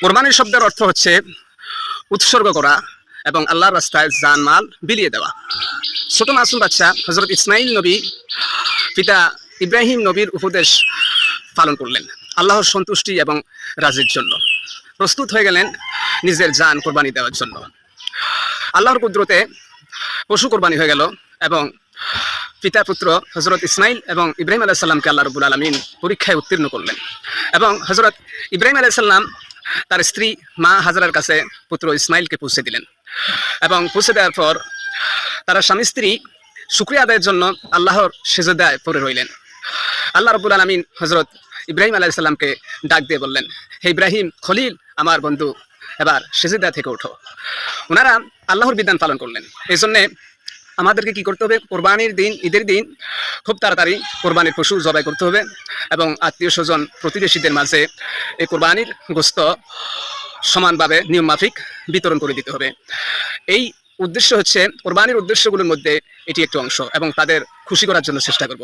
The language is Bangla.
কোরবানির শব্দের অর্থ হচ্ছে উৎসর্গ করা এবং আল্লাহর রাস্তায় জান মাল বিলিয়ে দেওয়া। ছোট মাসুম বাচ্চা হযরত ইসমাইল নবী পিতা ইব্রাহিম নবীর উপদেশ পালন করলেন আল্লাহর সন্তুষ্টি এবং রাজির জন্য। প্রস্তুত হয়ে গেলেন নিজের জান কোরবানি দেওয়ার জন্য। আল্লাহর কুদরতে পশু কোরবানি হয়ে গেল এবং পিতা পুত্র হযরত ইসমাইল এবং ইব্রাহিম আলাইহিস সালামকে আল্লাহ রাব্বুল আলামিন পরীক্ষায় উত্তীর্ণ করলেন এবং হযরত ইব্রাহিম আলাইহিস সালাম তার স্ত্রী মা হাজরার কাছে পুত্র ইসমাইলকে পৌঁছে দিলেন এবং পৌঁছে দেওয়ার পর তারা স্বামী স্ত্রী শুকরিয়া আদায়ের জন্য আল্লাহর সিজদায় পড়ে রইলেন। আল্লাহ রাব্বুল আলামিন হযরত ইব্রাহিম আলাইহিস সালামকে ডাক দিয়ে বললেন, হে ইব্রাহিম খলিল, আমার বন্ধু, এবার সিজদা থেকে ওঠো। ওনারা আল্লাহর বিধান পালন করলেন। এই জন্যে আমাদেরকে কি করতে হবে? কোরবানির দিন, ঈদের দিন খুব তাড়াতাড়ি কোরবানির পশু জবাই করতে হবে এবং আত্মীয় স্বজন প্রতিবেশীদের মাঝে এই কোরবানির গোশত সমানভাবে নিয়ম মাফিক বিতরণ করে দিতে হবে। এই উদ্দেশ্য হচ্ছে কোরবানির উদ্দেশ্যগুলোর মধ্যে এটি একটি অংশ এবং তাদের খুশি করার জন্য চেষ্টা করব।